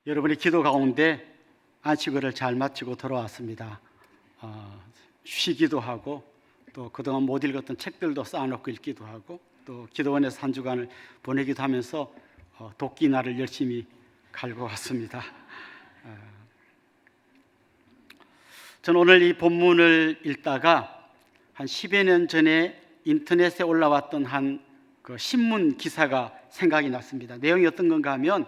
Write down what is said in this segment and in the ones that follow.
여러분의 기도 가운데 안식일을 잘 마치고 돌아왔습니다. 쉬기도 하고 또 그동안 못 읽었던 책들도 쌓아놓고 읽기도 하고 또 기도원에서 한 주간을 보내기도 하면서 도끼 날을 열심히 갈고 왔습니다. 저는 오늘 이 본문을 읽다가 한 10여 년 전에 인터넷에 올라왔던 한 그 신문 기사가 생각이 났습니다. 내용이 어떤 건가 하면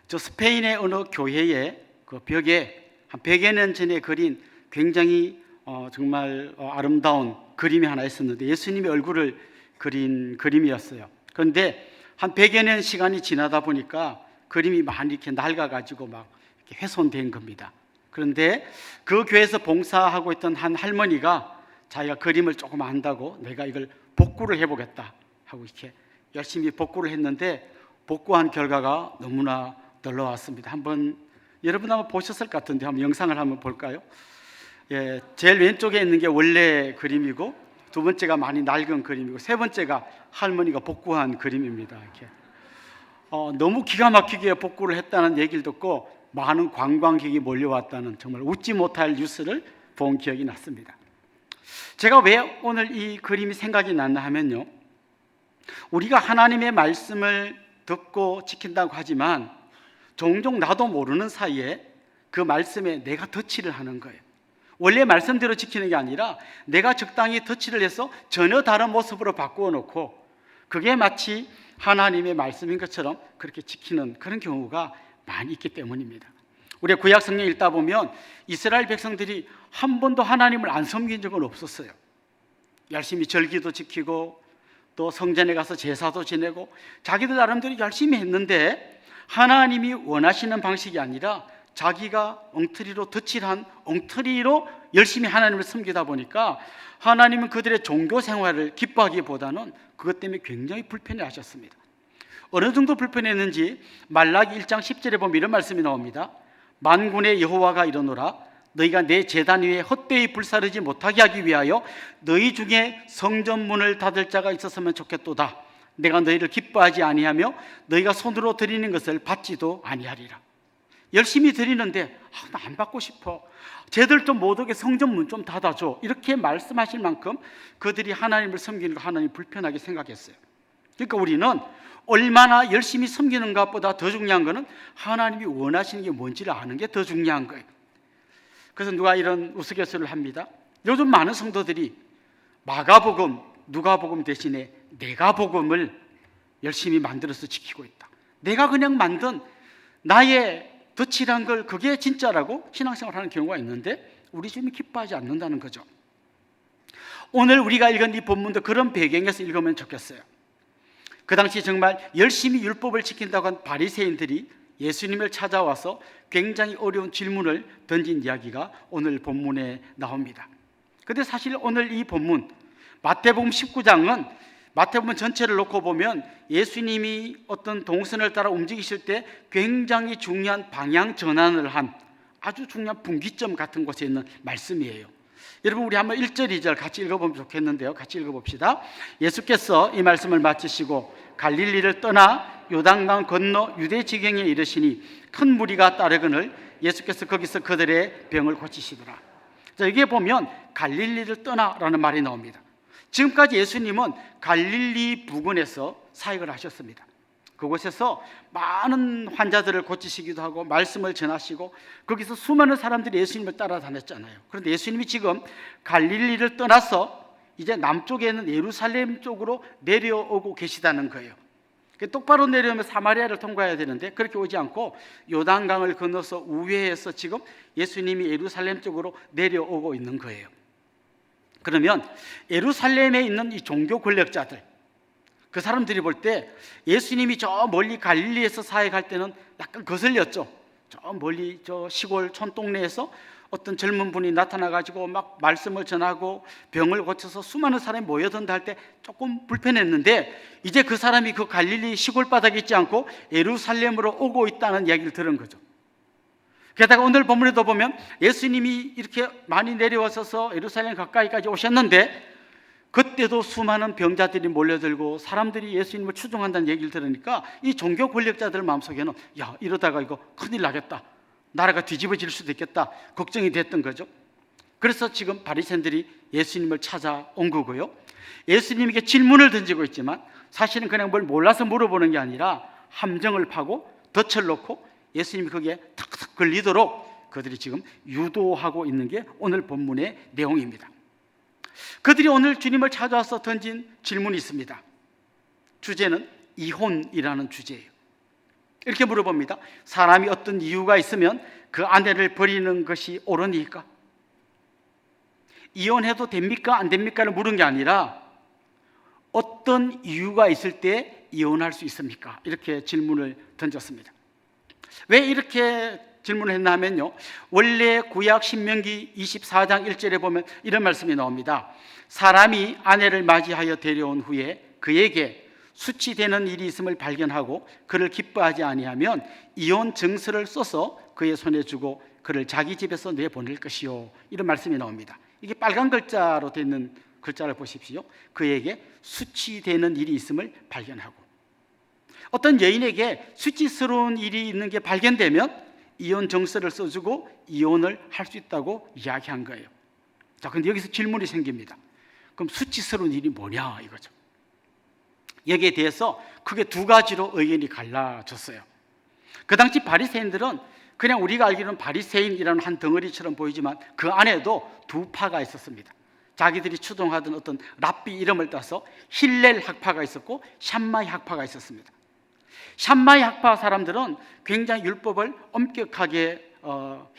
저 스페인의 어느 교회의 그 벽에 한 100여 년 전에 그린 굉장히 정말 아름다운 그림이 하나 있었는데 예수님의 얼굴을 그린 그림이었어요. 그런데 한 100여 년 시간이 지나다 보니까 그림이 많이 이렇게 낡아가지고 막 이렇게 훼손된 겁니다. 그런데 그 교회에서 봉사하고 있던 한 할머니가 자기가 그림을 조금 안다고 내가 이걸 복구를 해보겠다 하고 이렇게 열심히 복구를 했는데 복구한 결과가 너무나 놀라웠습니다. 한번 여러분 한번 보셨을 것 같은데 한번 영상을 한번 볼까요? 예, 제일 왼쪽에 있는 게 원래 그림이고 두 번째가 많이 낡은 그림이고 세 번째가 할머니가 복구한 그림입니다. 이렇게 너무 기가 막히게 복구를 했다는 얘기를 듣고 많은 관광객이 몰려왔다는 정말 웃지 못할 뉴스를 본 기억이 났습니다. 제가 왜 오늘 이 그림이 생각이 났나 하면요, 우리가 하나님의 말씀을 듣고 지킨다고 하지만 종종 나도 모르는 사이에 그 말씀에 내가 덧칠을 하는 거예요. 원래 말씀대로 지키는 게 아니라 내가 적당히 덧칠을 해서 전혀 다른 모습으로 바꾸어 놓고 그게 마치 하나님의 말씀인 것처럼 그렇게 지키는 그런 경우가 많이 있기 때문입니다. 우리 구약 성경 읽다 보면 이스라엘 백성들이 한 번도 하나님을 안 섬긴 적은 없었어요. 열심히 절기도 지키고 또 성전에 가서 제사도 지내고 자기들 나름대로 열심히 했는데 하나님이 원하시는 방식이 아니라 자기가 엉터리로 덧칠한 엉터리로 열심히 하나님을 섬기다 보니까 하나님은 그들의 종교 생활을 기뻐하기보다는 그것 때문에 굉장히 불편해 하셨습니다. 어느 정도 불편했는지 말라기 1장 10절에 보면 이런 말씀이 나옵니다. 만군의 여호와가 이르노라 너희가 내 제단 위에 헛되이 불사르지 못하게 하기 위하여 너희 중에 성전문을 닫을 자가 있었으면 좋겠도다. 내가 너희를 기뻐하지 아니하며 너희가 손으로 드리는 것을 받지도 아니하리라. 열심히 드리는데 나 안 받고 싶어. 쟤들 좀 못 오게 성전문 좀 닫아줘. 이렇게 말씀하실 만큼 그들이 하나님을 섬기는 거 하나님 불편하게 생각했어요. 그러니까 우리는 얼마나 열심히 섬기는 것보다 더 중요한 것은 하나님이 원하시는 게 뭔지를 아는 게 더 중요한 거예요. 그래서 누가 이런 우스갯소리를 합니다. 요즘 많은 성도들이 마가복음, 누가복음 대신에 내가복음을 열심히 만들어서 지키고 있다. 내가 그냥 만든 나의 덧칠한 걸 그게 진짜라고 신앙생활을 하는 경우가 있는데 우리 주님이 기뻐하지 않는다는 거죠. 오늘 우리가 읽은 이 본문도 그런 배경에서 읽으면 좋겠어요. 그 당시 정말 열심히 율법을 지킨다고 한 바리새인들이 예수님을 찾아와서 굉장히 어려운 질문을 던진 이야기가 오늘 본문에 나옵니다. 그런데 사실 오늘 이 본문 마태복음 19장은 마태복음 전체를 놓고 보면 예수님이 어떤 동선을 따라 움직이실 때 굉장히 중요한 방향 전환을 한 아주 중요한 분기점 같은 곳에 있는 말씀이에요. 여러분 우리 한번 1절 2절 같이 읽어보면 좋겠는데요. 같이 읽어봅시다. 예수께서 이 말씀을 마치시고 갈릴리를 떠나 요단강 건너 유대 지경에 이르시니 큰 무리가 따르거늘 예수께서 거기서 그들의 병을 고치시더라. 자, 여기에 보면 갈릴리를 떠나라는 말이 나옵니다. 지금까지 예수님은 갈릴리 부근에서 사역을 하셨습니다. 그곳에서 많은 환자들을 고치시기도 하고 말씀을 전하시고 거기서 수많은 사람들이 예수님을 따라다녔잖아요. 그런데 예수님이 지금 갈릴리를 떠나서 이제 남쪽에 있는 예루살렘 쪽으로 내려오고 계시다는 거예요. 똑바로 내려오면 사마리아를 통과해야 되는데 그렇게 오지 않고 요단강을 건너서 우회해서 지금 예수님이 예루살렘 쪽으로 내려오고 있는 거예요. 그러면 예루살렘에 있는 이 종교 권력자들, 그 사람들이 볼 때 예수님이 저 멀리 갈릴리에서 사역할 때는 약간 거슬렸죠. 저 멀리 저 시골 촌동네에서 어떤 젊은 분이 나타나가지고 막 말씀을 전하고 병을 고쳐서 수많은 사람이 모여든다 할 때 조금 불편했는데 이제 그 사람이 그 갈릴리 시골 바닥에 있지 않고 예루살렘으로 오고 있다는 이야기를 들은 거죠. 게다가 오늘 본문에도 보면 예수님이 이렇게 많이 내려와서 예루살렘 가까이까지 오셨는데 그때도 수많은 병자들이 몰려들고 사람들이 예수님을 추종한다는 얘기를 들으니까 이 종교 권력자들 마음속에는 야, 이러다가 이거 큰일 나겠다, 나라가 뒤집어질 수도 있겠다 걱정이 됐던 거죠. 그래서 지금 바리새인들이 예수님을 찾아온 거고요. 예수님에게 질문을 던지고 있지만 사실은 그냥 뭘 몰라서 물어보는 게 아니라 함정을 파고 덫을 놓고 예수님이 거기에 탁탁 걸리도록 그들이 지금 유도하고 있는 게 오늘 본문의 내용입니다. 그들이 오늘 주님을 찾아와서 던진 질문이 있습니다. 주제는 이혼이라는 주제예요. 이렇게 물어봅니다. 사람이 어떤 이유가 있으면 그 아내를 버리는 것이 옳으니까? 이혼해도 됩니까? 안 됩니까를 물은 게 아니라 어떤 이유가 있을 때 이혼할 수 있습니까? 이렇게 질문을 던졌습니다. 왜 이렇게 질문을 했나 하면요, 원래 구약 신명기 24장 1절에 보면 이런 말씀이 나옵니다. 사람이 아내를 맞이하여 데려온 후에 그에게 수치되는 일이 있음을 발견하고 그를 기뻐하지 아니하면 이혼 증서를 써서 그의 손에 주고 그를 자기 집에서 내보낼 것이요, 이런 말씀이 나옵니다. 이게 빨간 글자로 되어 있는 글자를 보십시오. 그에게 수치되는 일이 있음을 발견하고, 어떤 여인에게 수치스러운 일이 있는 게 발견되면 이혼 정서를 써주고 이혼을 할 수 있다고 이야기한 거예요. 자, 근데 여기서 질문이 생깁니다. 그럼 수치스러운 일이 뭐냐 이거죠. 여기에 대해서 크게 두 가지로 의견이 갈라졌어요. 그 당시 바리새인들은 그냥 우리가 알기로는 바리새인이라는 한 덩어리처럼 보이지만 그 안에도 두 파가 있었습니다. 자기들이 추종하던 어떤 랍비 이름을 따서 힐렐 학파가 있었고 샴마이 학파가 있었습니다. 샴마이 학파 사람들은 굉장히 율법을 엄격하게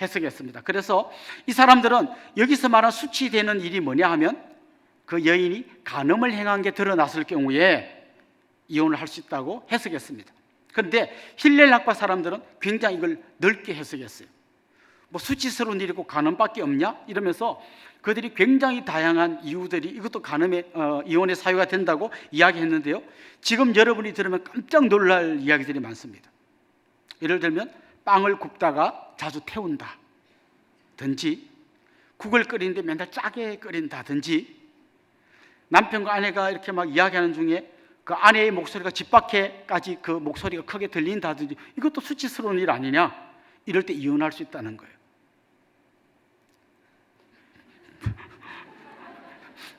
해석했습니다. 그래서 이 사람들은 여기서 말한 수치되는 일이 뭐냐 하면 그 여인이 간음을 행한 게 드러났을 경우에 이혼을 할 수 있다고 해석했습니다. 그런데 힐렐 학파 사람들은 굉장히 이걸 넓게 해석했어요. 뭐 수치스러운 일이 꼭 간음밖에 없냐? 이러면서 그들이 굉장히 다양한 이유들이 이것도 간음의 이혼의 사유가 된다고 이야기했는데요. 지금 여러분이 들으면 깜짝 놀랄 이야기들이 많습니다. 예를 들면 빵을 굽다가 자주 태운다든지, 국을 끓이는데 맨날 짜게 끓인다든지, 남편과 아내가 이렇게 막 이야기하는 중에 그 아내의 목소리가 집 밖에까지 그 목소리가 크게 들린다든지, 이것도 수치스러운 일 아니냐? 이럴 때 이혼할 수 있다는 거예요.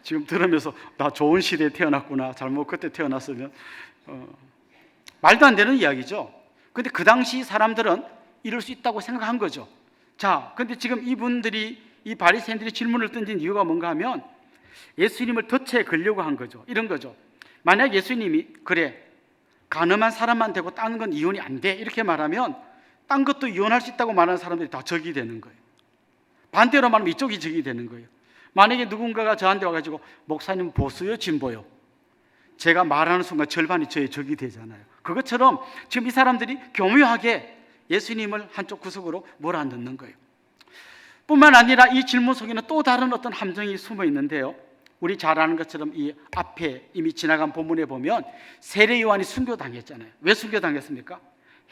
지금 들으면서 나 좋은 시대에 태어났구나, 잘못 그때 태어났으면 말도 안 되는 이야기죠. 근데 그 당시 사람들은 이럴 수 있다고 생각한 거죠. 자, 근데 지금 이분들이, 이 바리새인들이 질문을 던진 이유가 뭔가 하면 예수님을 덫에 걸려고 한 거죠. 이런 거죠. 만약 예수님이 그래 간음한 사람만 되고 딴 건 이혼이 안 돼 이렇게 말하면 딴 것도 이혼할 수 있다고 말하는 사람들이 다 적이 되는 거예요. 반대로 말하면 이쪽이 적이 되는 거예요. 만약에 누군가가 저한테 와가지고 목사님 보수요 진보요, 제가 말하는 순간 절반이 저의 적이 되잖아요. 그것처럼 지금 이 사람들이 교묘하게 예수님을 한쪽 구석으로 몰아넣는 거예요. 뿐만 아니라 이 질문 속에는 또 다른 어떤 함정이 숨어 있는데요, 우리 잘 아는 것처럼 이 앞에 이미 지나간 본문에 보면 세례 요한이 순교당했잖아요. 왜 순교당했습니까?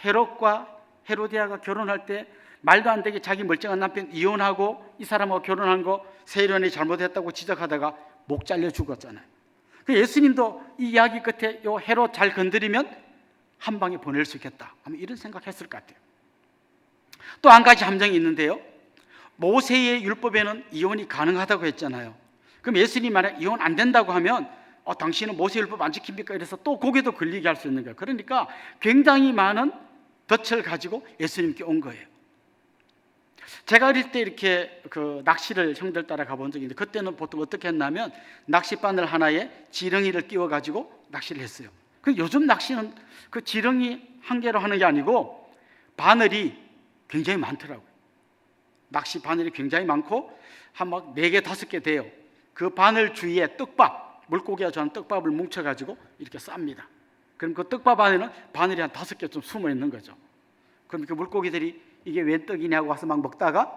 헤롯과 헤로디아가 결혼할 때 말도 안 되게 자기 멀쩡한 남편 이혼하고 이 사람하고 결혼한 거 세례 요한이 잘못했다고 지적하다가 목 잘려 죽었잖아요. 예수님도 이 이야기 끝에 요 헤롯 잘 건드리면 한 방에 보낼 수 있겠다 하면 이런 생각했을 것 같아요. 또 한 가지 함정이 있는데요, 모세의 율법에는 이혼이 가능하다고 했잖아요. 그럼 예수님이 만약 이혼 안 된다고 하면 당신은 모세율법 안 지킵니까? 이래서 또 거기도 걸리게 할 수 있는 거예요. 그러니까 굉장히 많은 덫을 가지고 예수님께 온 거예요. 제가 어릴 때 이렇게 그 낚시를 형들 따라 가본 적이 있는데, 그때는 보통 어떻게 했냐면 낚싯바늘 하나에 지렁이를 끼워 가지고 낚시를 했어요. 근데 요즘 낚시는 그 지렁이 한 개로 하는 게 아니고 바늘이 굉장히 많더라고요. 낚시 바늘이 굉장히 많고 한 막 4개 5개 돼요. 그 바늘 주위에 떡밥, 물고기가 좋아하는 떡밥을 뭉쳐가지고 이렇게 쌉니다. 그럼 그 떡밥 안에는 바늘이 한 5개 좀 숨어 있는 거죠. 그럼 그 물고기들이 이게 웬 떡이냐고 와서 막 먹다가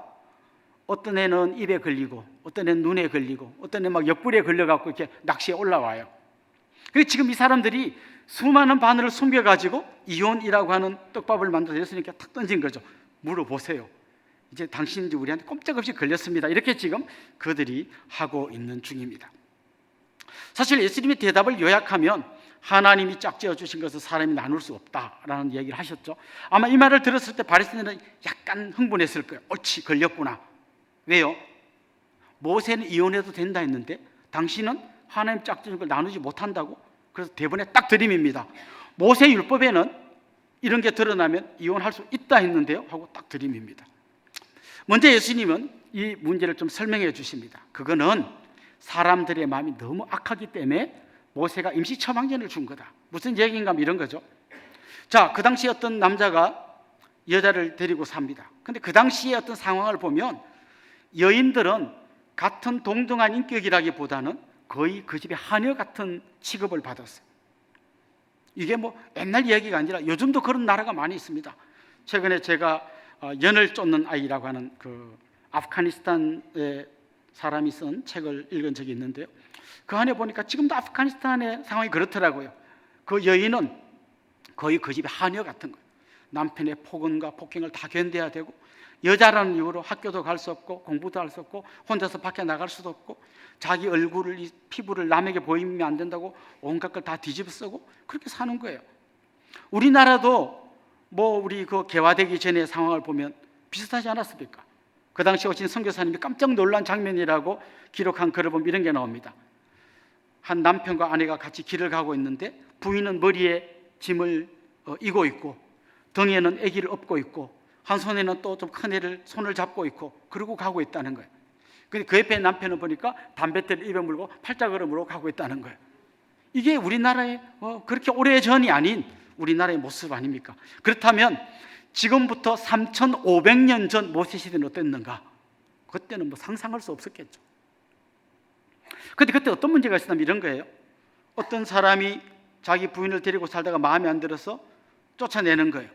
어떤 애는 입에 걸리고 어떤 애는 눈에 걸리고 어떤 애는 막 옆구리에 걸려갖고 이렇게 낚시에 올라와요. 그래서 지금 이 사람들이 수많은 바늘을 숨겨가지고 이혼이라고 하는 떡밥을 만들어서 예수님께 탁 던진 거죠. 물어보세요. 이제 당신이 우리한테 꼼짝없이 걸렸습니다. 이렇게 지금 그들이 하고 있는 중입니다. 사실 예수님의 대답을 요약하면 하나님이 짝지어 주신 것을 사람이 나눌 수 없다라는 얘기를 하셨죠. 아마 이 말을 들었을 때 바리새인들은 약간 흥분했을 거예요. 옳지, 걸렸구나. 왜요? 모세는 이혼해도 된다 했는데 당신은 하나님 짝지은 걸 나누지 못한다고? 그래서 대번에 딱 들임입니다. 모세 율법에는 이런 게 드러나면 이혼할 수 있다 했는데요 하고 딱 들임입니다. 먼저 예수님은 이 문제를 좀 설명해 주십니다. 그거는 사람들의 마음이 너무 악하기 때문에 모세가 임시 처방전을 준 거다. 무슨 얘기인가 하면 이런 거죠. 자, 그 당시에 어떤 남자가 여자를 데리고 삽니다. 근데 그 당시에 어떤 상황을 보면 여인들은 같은 동등한 인격이라기보다는 거의 그 집의 하녀 같은 취급을 받았어요. 이게 뭐 옛날 이야기가 아니라 요즘도 그런 나라가 많이 있습니다. 최근에 제가 연을 쫓는 아이라고 하는 그 아프가니스탄의 사람이 쓴 책을 읽은 적이 있는데요. 그 안에 보니까 지금도 아프가니스탄의 상황이 그렇더라고요. 그 여인은 거의 그 집의 하녀 같은 거예요. 남편의 폭언과 폭행을 다 견뎌야 되고, 여자라는 이유로 학교도 갈 수 없고 공부도 할 수 없고 혼자서 밖에 나갈 수도 없고, 자기 얼굴을, 이 피부를 남에게 보이면 안 된다고 온갖 걸 다 뒤집어 쓰고 그렇게 사는 거예요. 우리나라도 뭐 우리 그 개화되기 전의 상황을 보면 비슷하지 않았습니까? 그 당시 오신 선교사님이 깜짝 놀란 장면이라고 기록한 글을 보면 이런 게 나옵니다. 한 남편과 아내가 같이 길을 가고 있는데 부인은 머리에 짐을 이고 있고 등에는 아기를 업고 있고 한 손에는 또 좀 큰 애를 손을 잡고 있고 그러고 가고 있다는 거예요. 근데 그 옆에 남편은 보니까 담뱃대를 입에 물고 팔자걸음으로 가고 있다는 거예요. 이게 우리나라의 그렇게 오래전이 아닌 우리나라의 모습 아닙니까? 그렇다면 지금부터 3,500년 전 모세 시대는 어땠는가? 그때는 뭐 상상할 수 없었겠죠. 근데 그때 어떤 문제가 있었냐면 이런 거예요. 어떤 사람이 자기 부인을 데리고 살다가 마음에 안 들어서 쫓아내는 거예요.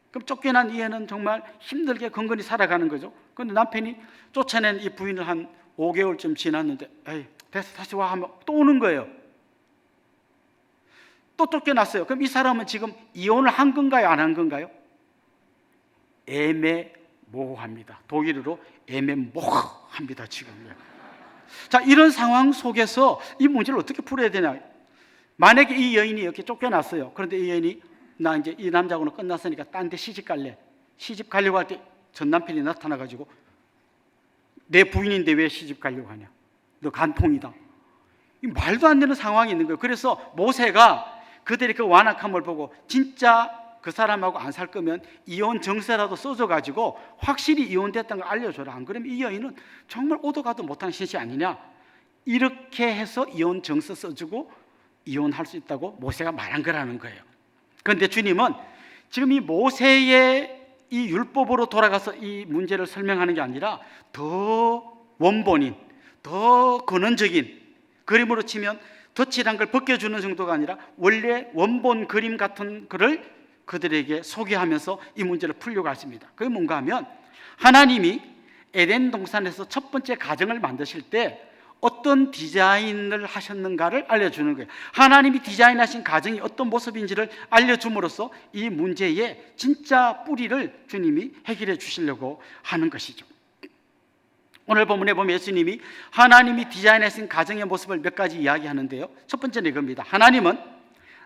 그럼 쫓겨난 이 애는 정말 힘들게 건건히 살아가는 거죠. 그런데 남편이 쫓아낸 이 부인을 한 5개월쯤 지났는데 에이 됐어 다시 와 하면 또 오는 거예요. 또 쫓겨났어요. 그럼 이 사람은 지금 이혼을 한 건가요? 안 한 건가요? 애매모호합니다. 독일어로 애매모호합니다 지금. 자, 이런 상황 속에서 이 문제를 어떻게 풀어야 되냐. 만약에 이 여인이 이렇게 쫓겨났어요. 그런데 이 여인이 나 이제 이 남자하고는 끝났으니까 딴 데 시집 갈래. 시집 가려고 할 때 전 남편이 나타나가지고 내 부인인데 왜 시집 가려고 하냐. 너 간통이다. 이 말도 안 되는 상황이 있는 거예요. 그래서 모세가 그들의 그 완악함을 보고 진짜 그 사람하고 안 살 거면 이혼 정서라도 써줘가지고 확실히 이혼됐다는 걸 알려줘라. 안 그러면 이 여인은 정말 오도 가도 못한 신세 아니냐. 이렇게 해서 이혼 정서 써주고 이혼할 수 있다고 모세가 말한 거라는 거예요. 그런데 주님은 지금 이 모세의 이 율법으로 돌아가서 이 문제를 설명하는 게 아니라 더 원본인, 더 근원적인, 그림으로 치면 덧칠한 걸 벗겨주는 정도가 아니라 원래 원본 그림 같은 글을 그들에게 소개하면서 이 문제를 풀려고 하십니다. 그게 뭔가 하면 하나님이 에덴 동산에서 첫 번째 가정을 만드실 때 어떤 디자인을 하셨는가를 알려주는 거예요. 하나님이 디자인하신 가정이 어떤 모습인지를 알려줌으로써 이 문제의 진짜 뿌리를 주님이 해결해 주시려고 하는 것이죠. 오늘 본문에 보면 예수님이 하나님이 디자인하신 가정의 모습을 몇 가지 이야기하는데요. 첫 번째는 이겁니다. 하나님은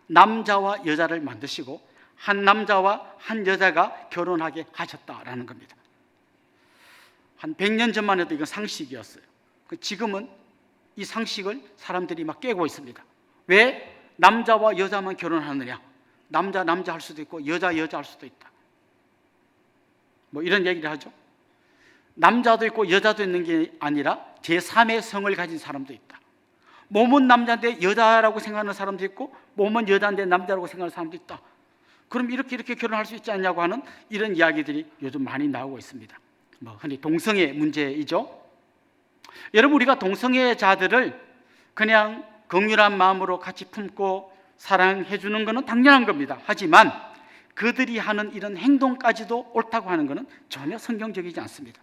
남자와 여자를 만드시고 한 남자와 한 여자가 결혼하게 하셨다라는 겁니다. 한 100년 전만 해도 이건 상식이었어요. 지금은 이 상식을 사람들이 막 깨고 있습니다. 왜 남자와 여자만 결혼하느냐? 남자 할 수도 있고 여자 할 수도 있다. 뭐 이런 얘기를 하죠. 남자도 있고 여자도 있는 게 아니라 제3의 성을 가진 사람도 있다. 몸은 남자인데 여자라고 생각하는 사람도 있고 몸은 여자인데 남자라고 생각하는 사람도 있다. 그럼 이렇게 결혼할 수 있지 않냐고 하는 이런 이야기들이 요즘 많이 나오고 있습니다. 뭐 흔히 동성애 문제이죠. 여러분, 우리가 동성애자들을 그냥 긍휼한 마음으로 같이 품고 사랑해 주는 것은 당연한 겁니다. 하지만 그들이 하는 이런 행동까지도 옳다고 하는 것은 전혀 성경적이지 않습니다.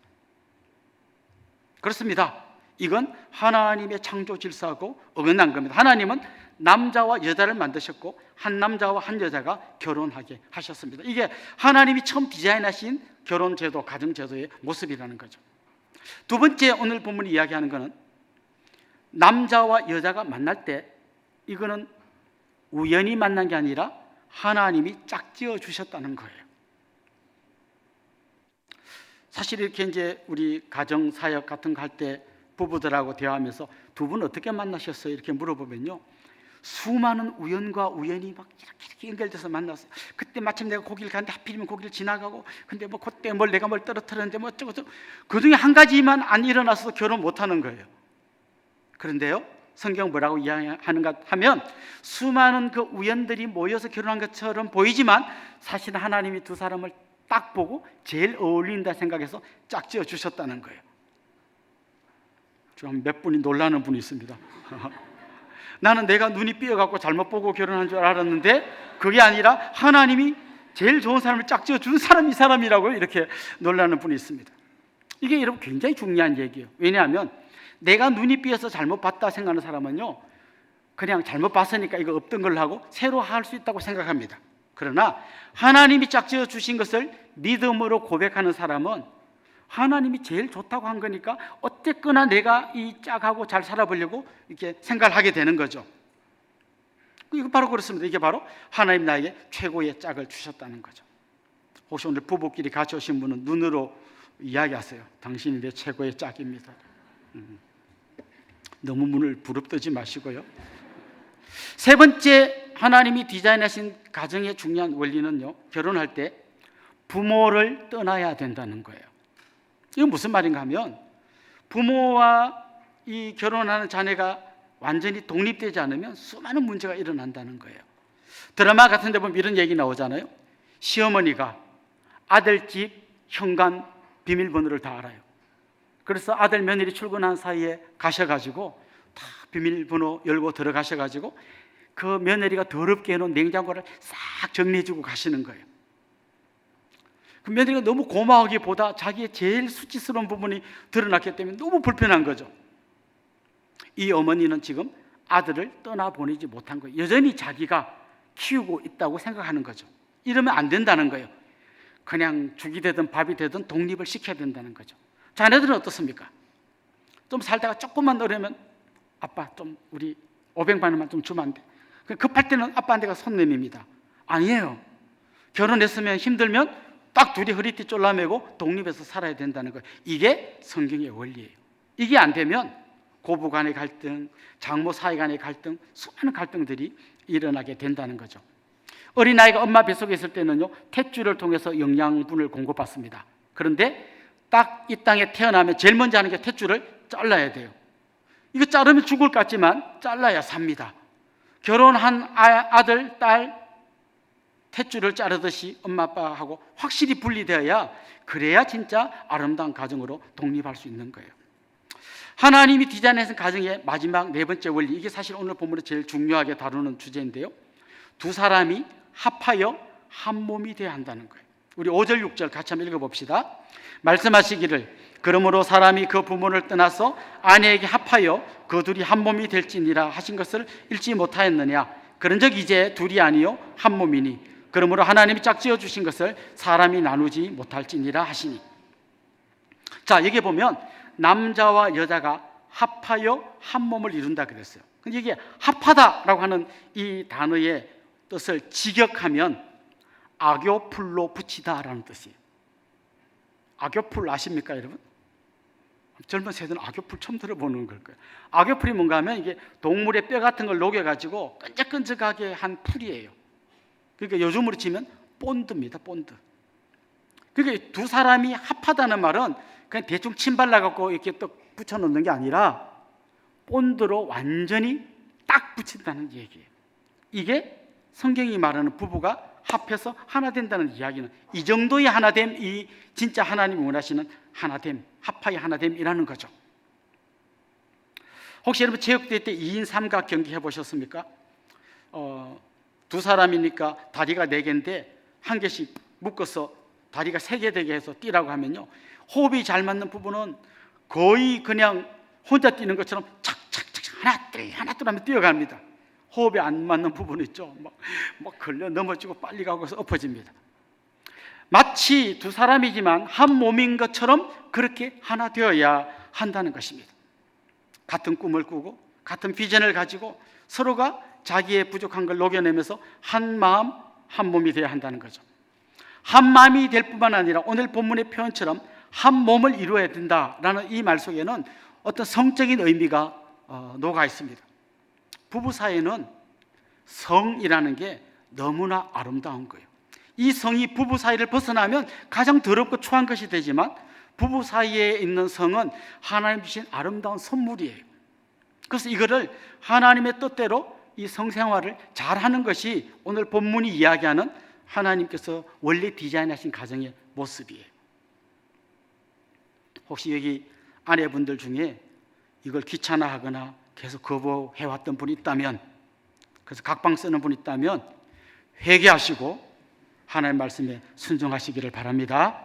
그렇습니다. 이건 하나님의 창조 질서하고 어긋난 겁니다. 하나님은 남자와 여자를 만드셨고 한 남자와 한 여자가 결혼하게 하셨습니다. 이게 하나님이 처음 디자인하신 결혼제도, 가정제도의 모습이라는 거죠. 두 번째 오늘 본문이 이야기하는 것은 남자와 여자가 만날 때 이거는 우연히 만난 게 아니라 하나님이 짝지어 주셨다는 거예요. 사실 이렇게 이제 우리 가정 사역 같은 거 할 때 부부들하고 대화하면서 두 분 어떻게 만나셨어요? 이렇게 물어보면요, 수많은 우연과 우연이 막 이렇게 연결돼서 만났어요. 그때 마침 내가 거기를 갔는데 하필이면 거기를 지나가고, 근데 뭐 그때 내가 뭘 떨어뜨렸는데 뭐 어쩌고 저쩌고, 그 중에 한 가지만 안 일어나서 결혼 못 하는 거예요. 그런데요, 성경 뭐라고 이야기하는가 하면 수많은 그 우연들이 모여서 결혼한 것처럼 보이지만 사실은 하나님이 두 사람을 딱 보고 제일 어울린다 생각해서 짝지어 주셨다는 거예요. 좀 몇 분이 놀라는 분이 있습니다. 나는 내가 눈이 삐어갖고 잘못 보고 결혼한 줄 알았는데 그게 아니라 하나님이 제일 좋은 사람을 짝지어 준 사람이 이 사람이라고 이렇게 놀라는 분이 있습니다. 이게 여러분 굉장히 중요한 얘기예요. 왜냐하면 내가 눈이 삐어서 잘못 봤다 생각하는 사람은요, 그냥 잘못 봤으니까 이거 없던 걸로 하고 새로 할 수 있다고 생각합니다. 그러나 하나님이 짝지어 주신 것을 믿음으로 고백하는 사람은 하나님이 제일 좋다고 한 거니까 어쨌거나 내가 이 짝하고 잘 살아보려고 이렇게 생각을 하게 되는 거죠. 이거 바로 그렇습니다. 이게 바로 하나님 나에게 최고의 짝을 주셨다는 거죠. 혹시 오늘 부부끼리 같이 오신 분은 눈으로 이야기하세요. 당신이 내 최고의 짝입니다. 너무 문을 부릅뜨지 마시고요. 세 번째, 하나님이 디자인하신 가정의 중요한 원리는요, 결혼할 때 부모를 떠나야 된다는 거예요. 이건 무슨 말인가 하면 부모와 이 결혼하는 자녀가 완전히 독립되지 않으면 수많은 문제가 일어난다는 거예요. 드라마 같은 데 보면 이런 얘기 나오잖아요. 시어머니가 아들 집 현관 비밀번호를 다 알아요. 그래서 아들 며느리 출근한 사이에 가셔가지고 다 비밀번호 열고 들어가셔가지고 그 며느리가 더럽게 해놓은 냉장고를 싹 정리해주고 가시는 거예요. 그 며느리가 너무 고마워하기보다 자기의 제일 수치스러운 부분이 드러났기 때문에 너무 불편한 거죠. 이 어머니는 지금 아들을 떠나보내지 못한 거예요. 여전히 자기가 키우고 있다고 생각하는 거죠. 이러면 안 된다는 거예요. 그냥 죽이 되든 밥이 되든 독립을 시켜야 된다는 거죠. 자녀들은 어떻습니까? 좀 살다가 조금만 어려면 아빠 좀 우리 500만 원만 좀 주면 안 돼? 급할 때는 아빠한테가 손 내밉니다. 아니에요. 결혼했으면 힘들면 딱 둘이 허리띠 졸라매고 독립해서 살아야 된다는 거예요. 이게 성경의 원리예요. 이게 안 되면 고부 간의 갈등, 장모 사이 간의 갈등, 수많은 갈등들이 일어나게 된다는 거죠. 어린아이가 엄마 뱃속에 있을 때는요, 탯줄을 통해서 영양분을 공급받습니다. 그런데 딱 이 땅에 태어나면 제일 먼저 하는 게 탯줄을 잘라야 돼요. 이거 자르면 죽을 것 같지만 잘라야 삽니다. 결혼한 아들, 딸 탯줄을 자르듯이 엄마 아빠하고 확실히 분리되어야, 그래야 진짜 아름다운 가정으로 독립할 수 있는 거예요. 하나님이 디자인하신 가정의 마지막 네 번째 원리, 이게 사실 오늘 본문에 제일 중요하게 다루는 주제인데요, 두 사람이 합하여 한 몸이 되어야 한다는 거예요. 우리 5절 6절 같이 한번 읽어봅시다. 말씀하시기를 그러므로 사람이 그 부모를 떠나서 아내에게 합하여 그 둘이 한 몸이 될지니라 하신 것을 읽지 못하였느냐. 그런즉 이제 둘이 아니요 한 몸이니 그러므로 하나님이 짝지어 주신 것을 사람이 나누지 못할지니라 하시니. 자, 여기 보면 남자와 여자가 합하여 한 몸을 이룬다 그랬어요. 근데 이게 합하다라고 하는 이 단어의 뜻을 직역하면 악교풀로 붙이다라는 뜻이에요. 악교풀 아십니까, 여러분? 젊은 세대는 악교풀 처음 들어보는 걸 거예요. 악교풀이 뭔가 하면 이게 동물의 뼈 같은 걸 녹여가지고 끈적끈적하게 한 풀이에요. 그러니까 요즘으로 치면 본드입니다, 본드. 그러니까 두 사람이 합하다는 말은 그냥 대충 침 발라갖고 이렇게 또 붙여놓는 게 아니라 본드로 완전히 딱 붙인다는 얘기예요. 이게 성경이 말하는 부부가 합해서 하나 된다는 이야기는 이 정도의 하나됨, 이 진짜 하나님이 원하시는 하나됨, 합하여 하나됨이라는 거죠. 혹시 여러분 체육대회 때 2인 삼각 경기 해보셨습니까? 두 사람이니까 다리가 4개인데 한 개씩 묶어서 다리가 3개 되게 해서 뛰라고 하면요, 호흡이 잘 맞는 부분은 거의 그냥 혼자 뛰는 것처럼 착착착 하나 둘 하면 뛰어갑니다. 호흡이 안 맞는 부분 있죠. 막 걸려 넘어지고 빨리 가고 해서 엎어집니다. 마치 두 사람이지만 한 몸인 것처럼 그렇게 하나 되어야 한다는 것입니다. 같은 꿈을 꾸고 같은 비전을 가지고 서로가 자기의 부족한 걸 녹여내면서 한 마음 한 몸이 되어야 한다는 거죠. 한 마음이 될 뿐만 아니라 오늘 본문의 표현처럼 한 몸을 이루어야 된다라는 이 말 속에는 어떤 성적인 의미가 녹아 있습니다. 부부 사이에는 성이라는 게 너무나 아름다운 거예요. 이 성이 부부 사이를 벗어나면 가장 더럽고 추한 것이 되지만 부부 사이에 있는 성은 하나님 주신 아름다운 선물이에요. 그래서 이거를 하나님의 뜻대로 이 성생활을 잘하는 것이 오늘 본문이 이야기하는 하나님께서 원래 디자인하신 가정의 모습이에요. 혹시 여기 아내분들 중에 이걸 귀찮아하거나 계속 거부해왔던 분이 있다면, 그래서 각방 쓰는 분이 있다면 회개하시고 하나님 말씀에 순종하시기를 바랍니다.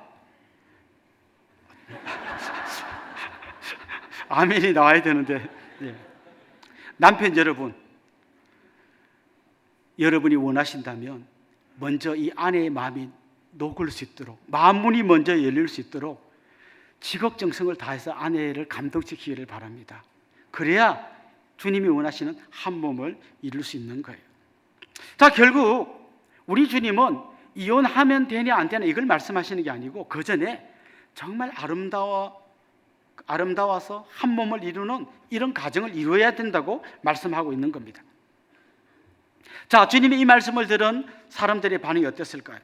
아멘이 나와야 되는데. 남편 여러분, 여러분이 원하신다면 먼저 이 아내의 마음이 녹을 수 있도록, 마음문이 먼저 열릴 수 있도록 지극정성을 다해서 아내를 감동시키기를 바랍니다. 그래야 주님이 원하시는 한 몸을 이룰 수 있는 거예요. 자, 결국 우리 주님은 이혼하면 되냐 안 되냐 이걸 말씀하시는 게 아니고 그 전에 정말 아름다워서 한 몸을 이루는 이런 가정을 이루어야 된다고 말씀하고 있는 겁니다. 자, 주님이 이 말씀을 들은 사람들의 반응이 어땠을까요?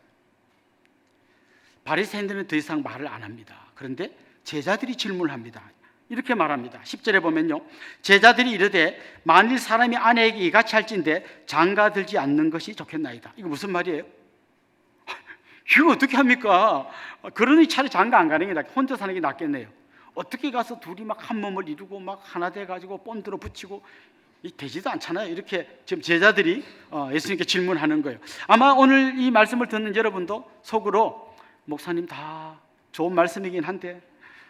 바리새인들은 더 이상 말을 안 합니다. 그런데 제자들이 질문합니다. 이렇게 말합니다. 10절에 보면요, 제자들이 이르되 만일 사람이 아내에게 이같이 할진대 장가들지 않는 것이 좋겠나이다. 이거 무슨 말이에요? 이거 어떻게 합니까? 그러니 차라리 장가 안 가는 게 혼자 사는 게 낫겠네요. 어떻게 가서 둘이 막 한 몸을 이루고 막 하나 돼가지고 본드로 붙이고 되지도 않잖아요. 이렇게 지금 제자들이 예수님께 질문하는 거예요. 아마 오늘 이 말씀을 듣는 여러분도 속으로 목사님 다 좋은 말씀이긴 한데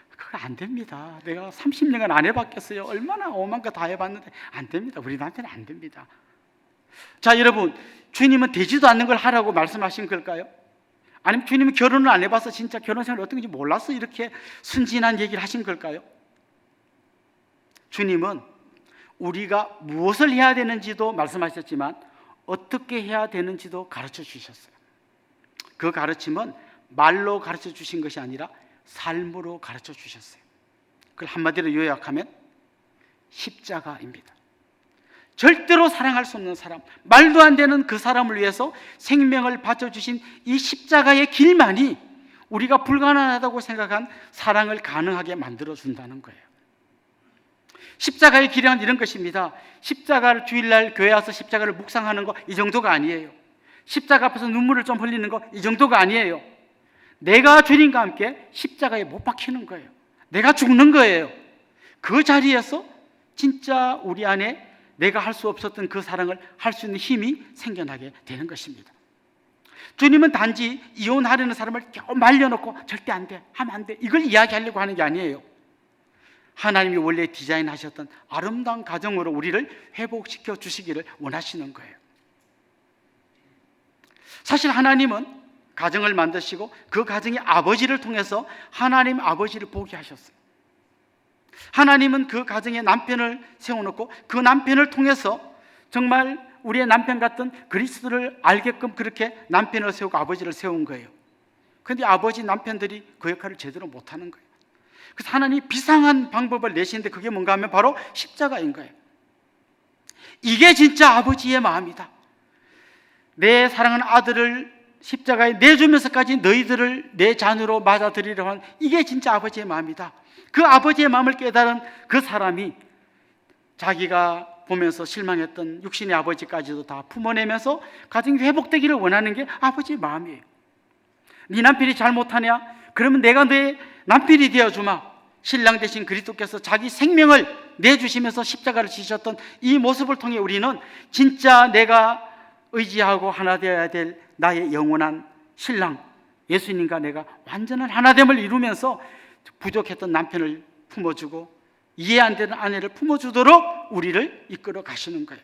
그거 안 됩니다. 내가 30년간 안 해봤겠어요. 얼마나 오만 거 다 해봤는데 안 됩니다. 우리 남편은 안 됩니다. 자, 여러분, 주님은 되지도 않는 걸 하라고 말씀하신 걸까요? 아니면 주님은 결혼을 안 해봐서 진짜 결혼 생활이 어떤 건지 몰라서 이렇게 순진한 얘기를 하신 걸까요? 주님은 우리가 무엇을 해야 되는지도 말씀하셨지만 어떻게 해야 되는지도 가르쳐 주셨어요. 그 가르침은 말로 가르쳐 주신 것이 아니라 삶으로 가르쳐 주셨어요. 그걸 한마디로 요약하면 십자가입니다. 절대로 사랑할 수 없는 사람, 말도 안 되는 그 사람을 위해서 생명을 바쳐주신 이 십자가의 길만이 우리가 불가능하다고 생각한 사랑을 가능하게 만들어준다는 거예요. 십자가의 길은 이런 것입니다. 십자가를 주일날 교회 와서 십자가를 묵상하는 거 이 정도가 아니에요. 십자가 앞에서 눈물을 좀 흘리는 거 이 정도가 아니에요. 내가 주님과 함께 십자가에 못 박히는 거예요. 내가 죽는 거예요. 그 자리에서 진짜 우리 안에 내가 할 수 없었던 그 사랑을 할 수 있는 힘이 생겨나게 되는 것입니다. 주님은 단지 이혼하려는 사람을 겨우 말려놓고 절대 안 돼, 하면 안 돼, 이걸 이야기하려고 하는 게 아니에요. 하나님이 원래 디자인하셨던 아름다운 가정으로 우리를 회복시켜 주시기를 원하시는 거예요. 사실 하나님은 가정을 만드시고 그 가정의 아버지를 통해서 하나님 아버지를 보게 하셨어요. 하나님은 그 가정에 남편을 세워놓고 그 남편을 통해서 정말 우리의 남편 같은 그리스도를 알게끔 그렇게 남편을 세우고 아버지를 세운 거예요. 그런데 아버지 남편들이 그 역할을 제대로 못하는 거예요. 그래서 하나님이 비상한 방법을 내시는데 그게 뭔가 하면 바로 십자가인 거예요. 이게 진짜 아버지의 마음이다. 내 사랑하는 아들을 십자가에 내주면서까지 너희들을 내 자녀로 맞아들이려 하는 이게 진짜 아버지의 마음이다. 그 아버지의 마음을 깨달은 그 사람이 자기가 보면서 실망했던 육신의 아버지까지도 다 품어내면서 가정이 회복되기를 원하는 게 아버지의 마음이에요. 네 남편이 잘못하냐? 그러면 내가 내 남편이 되어주마. 신랑 대신 그리스도께서 자기 생명을 내주시면서 십자가를 지셨던 이 모습을 통해 우리는 진짜 내가 의지하고 하나 되어야 될 나의 영원한 신랑 예수님과 내가 완전한 하나됨을 이루면서 부족했던 남편을 품어주고 이해 안 되는 아내를 품어주도록 우리를 이끌어 가시는 거예요.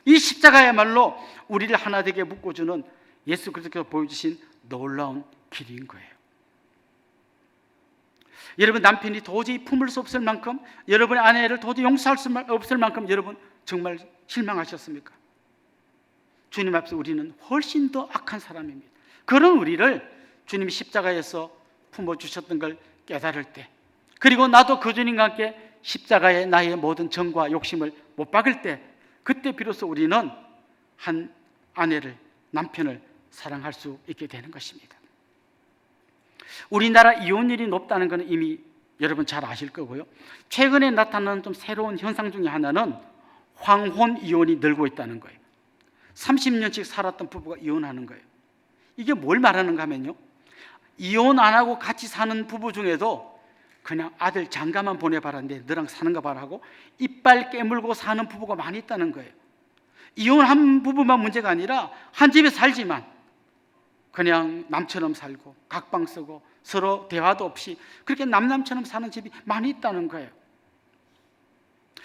이 십자가야말로 우리를 하나 되게 묶어주는 예수 그리스도께서 보여주신 놀라운 길인 거예요. 여러분 남편이 도저히 품을 수 없을 만큼, 여러분의 아내를 도저히 용서할 수 없을 만큼 여러분 정말 실망하셨습니까? 주님 앞에서 우리는 훨씬 더 악한 사람입니다. 그런 우리를 주님이 십자가에서 품어주셨던 걸 깨달을 때, 그리고 나도 그 주님과 함께 십자가에 나의 모든 정과 욕심을 못 박을 때, 그때 비로소 우리는 한 아내를, 남편을 사랑할 수 있게 되는 것입니다. 우리나라 이혼율이 높다는 것은 이미 여러분 잘 아실 거고요. 최근에 나타나는 좀 새로운 현상 중에 하나는 황혼 이혼이 늘고 있다는 거예요. 30년씩 살았던 부부가 이혼하는 거예요. 이게 뭘 말하는가 하면요, 이혼 안 하고 같이 사는 부부 중에도 그냥 아들 장가만 보내봐라는데 너랑 사는가 봐라 하고 이빨 깨물고 사는 부부가 많이 있다는 거예요. 이혼한 부부만 문제가 아니라 한 집에 살지만 그냥 남처럼 살고 각방 쓰고 서로 대화도 없이 그렇게 남처럼 사는 집이 많이 있다는 거예요.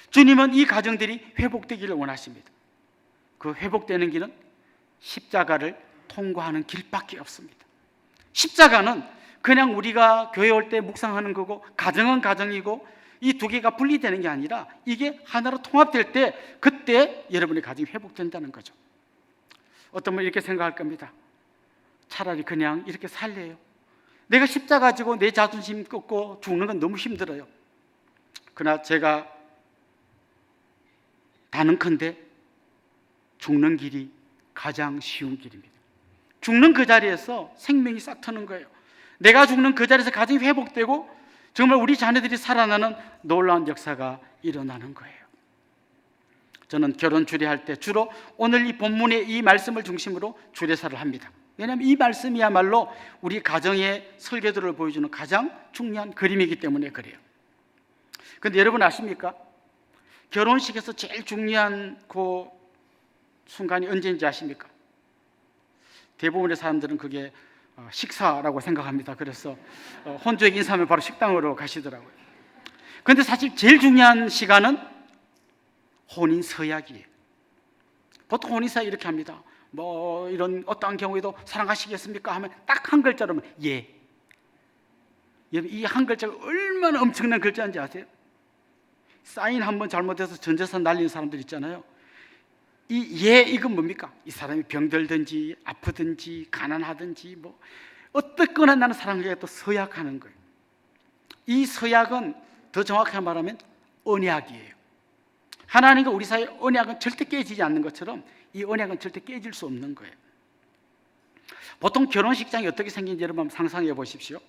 주님은 이 가정들이 회복되기를 원하십니다. 그 회복되는 길은 십자가를 통과하는 길밖에 없습니다. 십자가는 그냥 우리가 교회 올 때 묵상하는 거고, 가정은 가정이고, 이 두 개가 분리되는 게 아니라 이게 하나로 통합될 때 그때 여러분의 가정이 회복된다는 거죠. 어떤 분은 이렇게 생각할 겁니다. 차라리 그냥 이렇게 살래요. 내가 십자가 지고 내 자존심 꺾고 죽는 건 너무 힘들어요. 그러나 제가 단언컨대 죽는 길이 가장 쉬운 길입니다. 죽는 그 자리에서 생명이 싹 트는 거예요. 내가 죽는 그 자리에서 가정이 회복되고 정말 우리 자녀들이 살아나는 놀라운 역사가 일어나는 거예요. 저는 결혼 주례할 때 주로 오늘 이 본문의 이 말씀을 중심으로 주례사를 합니다. 왜냐하면 이 말씀이야말로 우리 가정의 설계도를 보여주는 가장 중요한 그림이기 때문에 그래요. 그런데 여러분 아십니까? 결혼식에서 제일 중요한 그 순간이 언제인지 아십니까? 대부분의 사람들은 그게 식사라고 생각합니다. 그래서 혼주에게 인사하면 바로 식당으로 가시더라고요. 그런데 사실 제일 중요한 시간은 혼인 서약이에요. 보통 혼인 서약 이렇게 합니다. 뭐 이런 어떠한 경우에도 사랑하시겠습니까? 하면 딱 한 글자로면 예. 여러분 이 한 글자가 얼마나 엄청난 글자인지 아세요? 사인 한번 잘못해서 전 재산 날리는 사람들 있잖아요. 이 예, 이건 뭡니까? 이 사람이 병들든지 아프든지 가난하든지 뭐 어떻거나 나는 사랑하겠다 서약하는 거예요. 이 서약은 더 정확하게 말하면 언약이에요. 하나님과 우리 사이의 언약은 절대 깨지지 않는 것처럼 이 언약은 절대 깨질 수 없는 거예요. 보통 결혼식장이 어떻게 생긴지 여러분 한번 상상해 보십시오.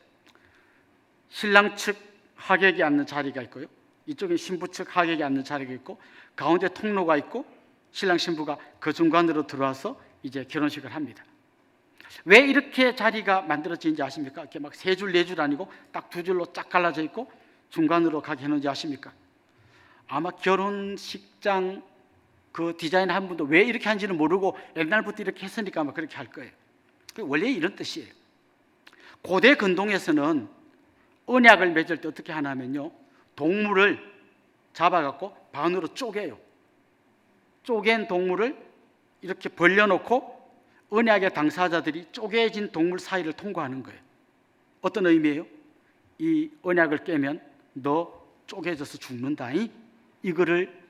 신랑 측 하객이 앉는 자리가 있고요, 이쪽에 신부 측 하객이 앉는 자리가 있고, 가운데 통로가 있고 신랑 신부가 그 중간으로 들어와서 이제 결혼식을 합니다. 왜 이렇게 자리가 만들어지는지 아십니까? 이렇게 막 세 줄, 네 줄 아니고 딱 두 줄로 쫙 갈라져 있고 중간으로 가게 해놓은지 아십니까? 아마 결혼식장 그 디자인 한 분도 왜 이렇게 한지는 모르고 옛날부터 이렇게 했으니까 아마 그렇게 할 거예요. 원래 이런 뜻이에요. 고대 근동에서는 언약을 맺을 때 어떻게 하냐면요, 동물을 잡아갖고 반으로 쪼개요. 쪼갠 동물을 이렇게 벌려놓고 언약의 당사자들이 쪼개진 동물 사이를 통과하는 거예요. 어떤 의미예요? 이 언약을 깨면 너 쪼개져서 죽는다니, 이거를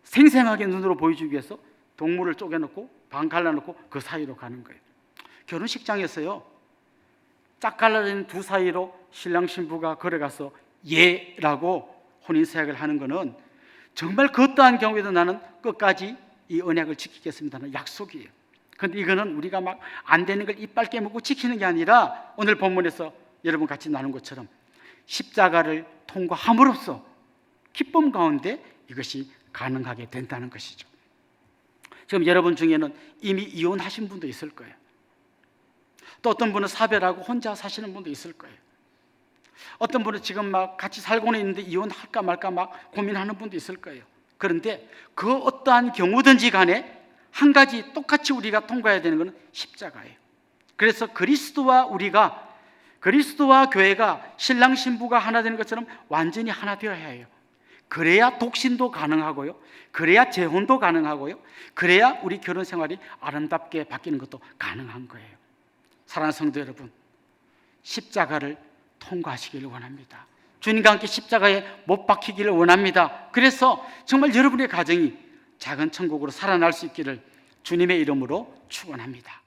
생생하게 눈으로 보여주기 위해서 동물을 쪼개놓고 반 갈라놓고 그 사이로 가는 거예요. 결혼식장에서요, 짝 갈라진 두 사이로 신랑 신부가 걸어가서 예라고 혼인서약을 하는 거는 정말 그 어떠한 경우에도 나는 끝까지 이 언약을 지키겠습니다는 약속이에요. 그런데 이거는 우리가 막 안 되는 걸 이빨 깨물고 지키는 게 아니라 오늘 본문에서 여러분 같이 나눈 것처럼 십자가를 통과함으로써 기쁨 가운데 이것이 가능하게 된다는 것이죠. 지금 여러분 중에는 이미 이혼하신 분도 있을 거예요. 또 어떤 분은 사별하고 혼자 사시는 분도 있을 거예요. 어떤 분은 지금 막 같이 살고는 있는데 이혼할까 말까 막 고민하는 분도 있을 거예요. 그런데 그 어떠한 경우든지 간에 한 가지 똑같이 우리가 통과해야 되는 것은 십자가예요. 그래서 그리스도와 교회가 신랑 신부가 하나 되는 것처럼 완전히 하나 되어야 해요. 그래야 독신도 가능하고요, 그래야 재혼도 가능하고요, 그래야 우리 결혼 생활이 아름답게 바뀌는 것도 가능한 거예요. 사랑하는 성도 여러분, 십자가를 통과하시기를 원합니다. 주님과 함께 십자가에 못 박히기를 원합니다. 그래서 정말 여러분의 가정이 작은 천국으로 살아날 수 있기를 주님의 이름으로 축원합니다.